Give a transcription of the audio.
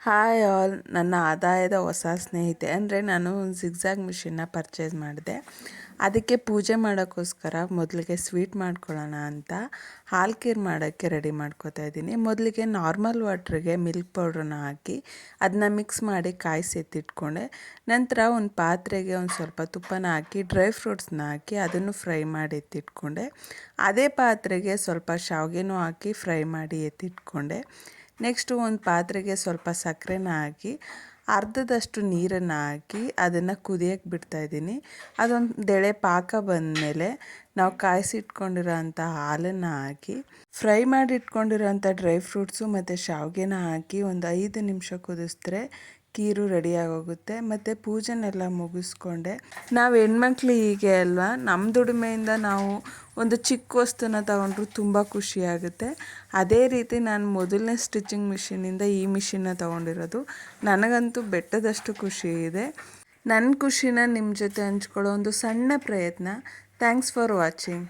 Hi all, ನನ್ನ ಆದಾಯದ ಹೊಸ ಸ್ನೇಹಿತೆ ಅಂದರೆ ನಾನು ಒಂದು ಜಿಗ್ಜಾಗ್ ಮಿಷಿನ್ನ ಪರ್ಚೇಸ್ ಮಾಡಿದೆ. ಅದಕ್ಕೆ ಪೂಜೆ ಮಾಡೋಕ್ಕೋಸ್ಕರ ಮೊದಲಿಗೆ ಸ್ವೀಟ್ ಮಾಡ್ಕೊಳ್ಳೋಣ ಅಂತ ಹಾಲು ಖೀರ್ ಮಾಡೋಕ್ಕೆ ರೆಡಿ ಮಾಡ್ಕೋತಾ ಇದ್ದೀನಿ. ಮೊದಲಿಗೆ ನಾರ್ಮಲ್ ವಾಟ್ರಿಗೆ ಮಿಲ್ಕ್ ಪೌಡ್ರನ್ನ ಹಾಕಿ ಅದನ್ನ ಮಿಕ್ಸ್ ಮಾಡಿ ಕಾಯಿಸಿ ಎತ್ತಿಟ್ಕೊಂಡೆ. ನಂತರ ಒಂದು ಪಾತ್ರೆಗೆ ಒಂದು ಸ್ವಲ್ಪ ತುಪ್ಪನ ಹಾಕಿ ಡ್ರೈ ಫ್ರೂಟ್ಸ್ನ ಹಾಕಿ ಅದನ್ನು ಫ್ರೈ ಮಾಡಿ ಎತ್ತಿಟ್ಕೊಂಡೆ. ಅದೇ ಪಾತ್ರೆಗೆ ಸ್ವಲ್ಪ ಶಾವಿಗೆನೂ ಹಾಕಿ ಫ್ರೈ ಮಾಡಿ ಎತ್ತಿಟ್ಕೊಂಡೆ. ನೆಕ್ಸ್ಟು ಒಂದು ಪಾತ್ರೆಗೆ ಸ್ವಲ್ಪ ಸಕ್ಕರೆನ ಹಾಕಿ ಅರ್ಧದಷ್ಟು ನೀರನ್ನು ಹಾಕಿ ಅದನ್ನು ಕುದಿಯೋಕ್ಕೆ ಬಿಡ್ತಾಯಿದ್ದೀನಿ. ಅದೊಂದು ಪಾಕ ಬಂದಮೇಲೆ ನಾವು ಕಾಯಿಸಿಟ್ಕೊಂಡಿರೋ ಅಂಥ ಹಾಲನ್ನು ಹಾಕಿ ಫ್ರೈ ಮಾಡಿ ಇಟ್ಕೊಂಡಿರೋಂಥ ಡ್ರೈ ಫ್ರೂಟ್ಸು ಮತ್ತು ಶಾವಿಗೆನ ಹಾಕಿ ಒಂದು 5 ನಿಮಿಷ ಕುದಿಸಿದ್ರೆ ಖೀರು ರೆಡಿಯಾಗೋಗುತ್ತೆ. ಮತ್ತು ಪೂಜೆನೆಲ್ಲ ಮುಗಿಸ್ಕೊಂಡೆ. ನಾವು ಹೆಣ್ಮಕ್ಳು ಹೀಗೆ ಅಲ್ವಾ, ನಮ್ಮ ದುಡಿಮೆಯಿಂದ ನಾವು ಒಂದು ಚಿಕ್ಕ ವಸ್ತುನ ತಗೊಂಡ್ರು ತುಂಬ ಖುಷಿಯಾಗುತ್ತೆ. ಅದೇ ರೀತಿ ನಾನು ಮೊದಲನೇ ಸ್ಟಿಚಿಂಗ್ ಮಿಷಿನಿಂದ ಈ ಮಿಷಿನ್ನ ತೊಗೊಂಡಿರೋದು. ನನಗಂತೂ ಬೆಟ್ಟದಷ್ಟು ಖುಷಿ ಇದೆ. ನನ್ನ ಖುಷಿನ ನಿಮ್ಮ ಜೊತೆ ಹಂಚ್ಕೊಳ್ಳೋ ಒಂದು ಸಣ್ಣ ಪ್ರಯತ್ನ. Thanks for watching.